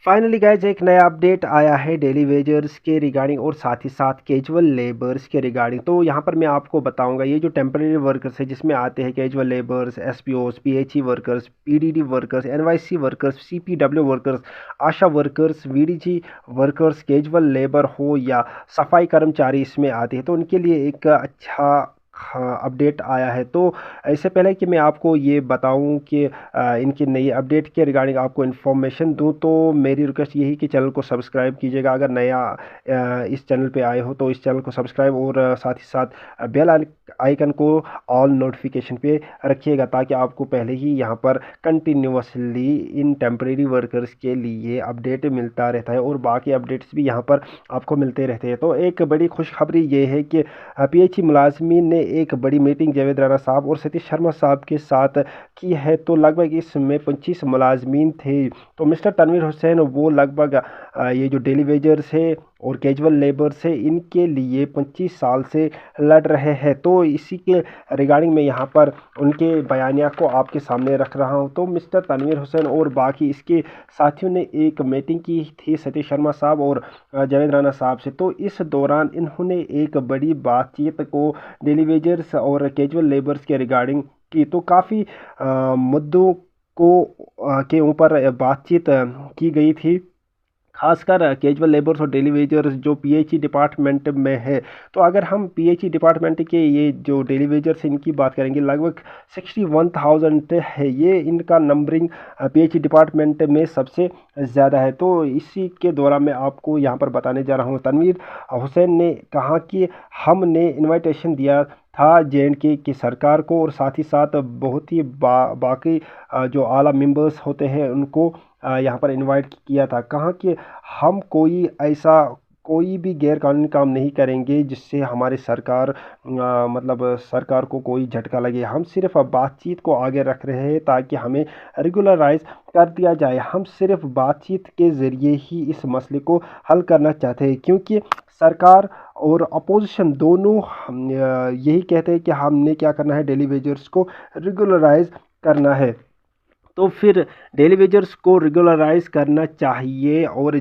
Finally guys एक नया update आया है डेली वेजर्स के रिगार्डिंग और साथ ही साथ कैजुअल लेबर्स के रिगार्डिंग। तो यहाँ पर मैं आपको बताऊंगा ये जो टेम्परेरी वर्कर्स है जिसमें आते हैं casual labours, SPOs, PHE workers, PDD workers, NYC workers, CPW workers, ASHA workers, VDG workers, casual labour हो या सफाई कर्मचारी इसमें आते हैं। तो उनके लिए एक अच्छा हाँ अपडेट आया है। तो इससे पहले कि मैं आपको ये बताऊं कि इनकी नई अपडेट के रिगार्डिंग आपको इन्फॉर्मेशन दूं, तो मेरी रिक्वेस्ट यही कि चैनल को सब्सक्राइब कीजिएगा। अगर नया इस चैनल पे आए हो तो इस चैनल को सब्सक्राइब और साथ ही साथ बेल आइकन को ऑल नोटिफिकेशन पे रखिएगा ताकि आपको पहले ही यहाँ पर कंटिन्यूसली इन टेम्परेरी वर्कर्स के लिए अपडेट मिलता रहता है और बाकी अपडेट्स भी यहाँ पर आपको मिलते रहते हैं। तो एक बड़ी खुशखबरी ये है कि पीएचई मुलाजमीन ने एक बड़ी मीटिंग जावेद राणा साहब और सतीश शर्मा साहब के साथ की है। तो लगभग इसमें 25 मुलाजमीन थे। तो मिस्टर तनवीर हुसैन वो लगभग ये जो डेली वेजर्स है और कैजुअल लेबर्स है इनके लिए 25 साल से लड़ रहे हैं। तो इसी के रिगार्डिंग में यहाँ पर उनके बयानिया को आपके सामने रख रहा हूँ। तो मिस्टर तनवीर हुसैन और बाकी इसके साथियों ने एक मीटिंग की थी सतीश शर्मा साहब और जावेद राणा साहब से। तो इस दौरान इन्होंने एक बड़ी बातचीत को डेली वेजर्स और कैजुअल लेबर्स के रिगार्डिंग की। तो काफ़ी मुद्दों को के ऊपर बातचीत की गई थी, खासकर कैजुअल लेबर्स और डेली वेजर्स जो पीएचई डिपार्टमेंट में है। तो अगर हम पीएचई डिपार्टमेंट के ये जो डेली वेजर्स इनकी बात करेंगे लगभग 61,000 है ये इनका नंबरिंग पीएचई डिपार्टमेंट में सबसे ज़्यादा है। तो इसी के दौरान मैं आपको यहाँ पर बताने जा रहा हूँ। तनवीर हुसैन ने कहा कि हमने इनविटेशन दिया था जेएंडके की सरकार को और साथ ही साथ बहुत ही बाकी जो आला मेंबर्स होते हैं उनको यहाँ पर इनवाइट किया था। कहा कि हम कोई ऐसा कोई भी गैर कानूनी काम नहीं करेंगे जिससे हमारी सरकार मतलब सरकार को कोई झटका लगे। हम सिर्फ बातचीत को आगे रख रहे हैं ताकि हमें रेगुलराइज कर दिया जाए। हम सिर्फ बातचीत के ज़रिए ही इस मसले को हल करना चाहते हैं क्योंकि सरकार और अपोजिशन दोनों यही कहते हैं कि हमने क्या करना है, डेली वेजर्स को रेगुलराइज करना है। तो फिर डेली वेजर्स को रेगुलराइज करना चाहिए और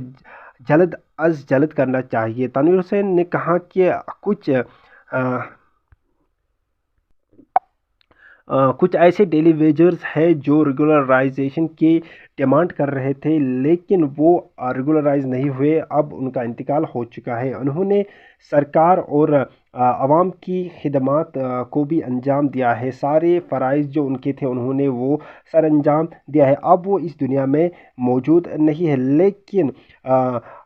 जल्द अज जल्द करना चाहिए। तनवीर हुसैन ने कहा कि कुछ ऐसे डेली वेजर्स हैं जो रेगुलराइजेशन की डिमांड कर रहे थे लेकिन वो रेगुलराइज नहीं हुए, अब उनका इंतकाल हो चुका है। उन्होंने सरकार और आवाम की खिदमत को भी अंजाम दिया है। सारे फ़राइज़ जो उनके थे उन्होंने वो सर अंजाम दिया है। अब वो इस दुनिया में मौजूद नहीं है लेकिन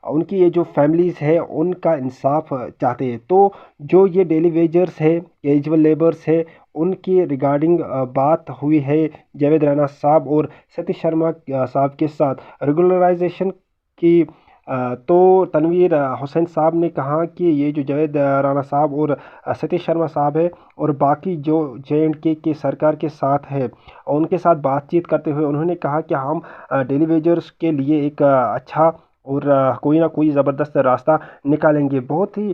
उनकी ये जो फैमिलीज़ है उनका इंसाफ चाहते हैं। तो जो ये डेली वेजर्स है, कैजुअल लेबर्स है, उनकी रिगार्डिंग बात हुई है जावेद राणा साहब और सतीश शर्मा साहब के साथ रेगुलराइजेशन की। तो तनवीर हुसैन साहब ने कहा कि ये जो जावेद राणा साहब और सतीश शर्मा साहब है और बाकी जो जेएंडके के सरकार के साथ है उनके साथ बातचीत करते हुए उन्होंने कहा कि हम डेली वेजर्स के लिए एक अच्छा और कोई ना कोई ज़बरदस्त रास्ता निकालेंगे। बहुत ही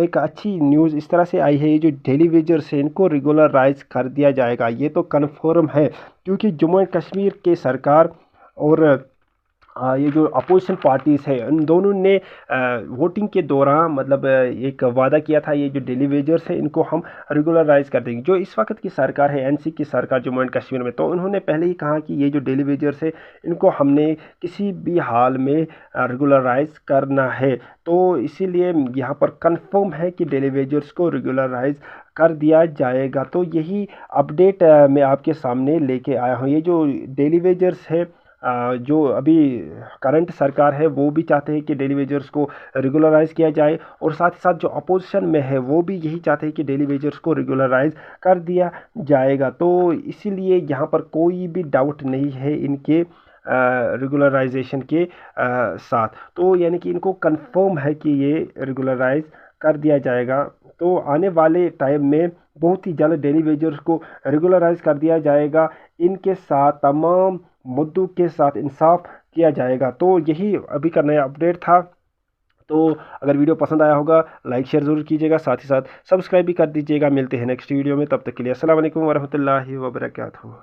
एक अच्छी न्यूज़ इस तरह से आई है, ये जो डेली वेजर्स है इनको रेगुलराइज कर दिया जाएगा। ये तो कन्फर्म है क्योंकि जम्मू एंड कश्मीर के सरकार और ये जो अपोजिशन पार्टीज़ है इन दोनों ने वोटिंग के दौरान मतलब एक वादा किया था ये जो डेली वेजर्स है इनको हम रेगुलराइज कर देंगे। जो इस वक्त की सरकार है एनसी की सरकार जम्मू एंड कश्मीर में, तो उन्होंने पहले ही कहा कि ये जो डेली वेजर्स है इनको हमने किसी भी हाल में रेगुलराइज करना है। तो इसीलिए यहाँ पर कंफर्म है कि डेली वेजर्स को रेगुलराइज कर दिया जाएगा। तो यही अपडेट मैं आपके सामने लेके आया हूँ। ये जो डेली वेजर्स है जो अभी करंट सरकार है वो भी चाहते हैं कि डेली वेजर्स को रेगुलराइज किया जाए और साथ ही साथ जो अपोजिशन में है वो भी यही चाहते हैं कि डेली वेजर्स को रेगुलराइज कर दिया जाएगा। तो इसीलिए यहाँ पर कोई भी डाउट नहीं है इनके रेगुलराइजेशन के साथ। तो यानी कि इनको कंफर्म है कि ये रेगुलराइज कर दिया जाएगा। तो आने वाले टाइम में बहुत ही जल्द डेली वेजर्स को रेगुलराइज कर दिया जाएगा। इनके साथ तमाम मुद्दों के साथ इंसाफ किया जाएगा। तो यही अभी का नया अपडेट था। तो अगर वीडियो पसंद आया होगा लाइक शेयर ज़रूर कीजिएगा, साथ ही साथ सब्सक्राइब भी कर दीजिएगा। मिलते हैं नेक्स्ट वीडियो में, तब तक के लिए अस्सलाम वालेकुम वरहमतुल्लाहि वबरकातुहू।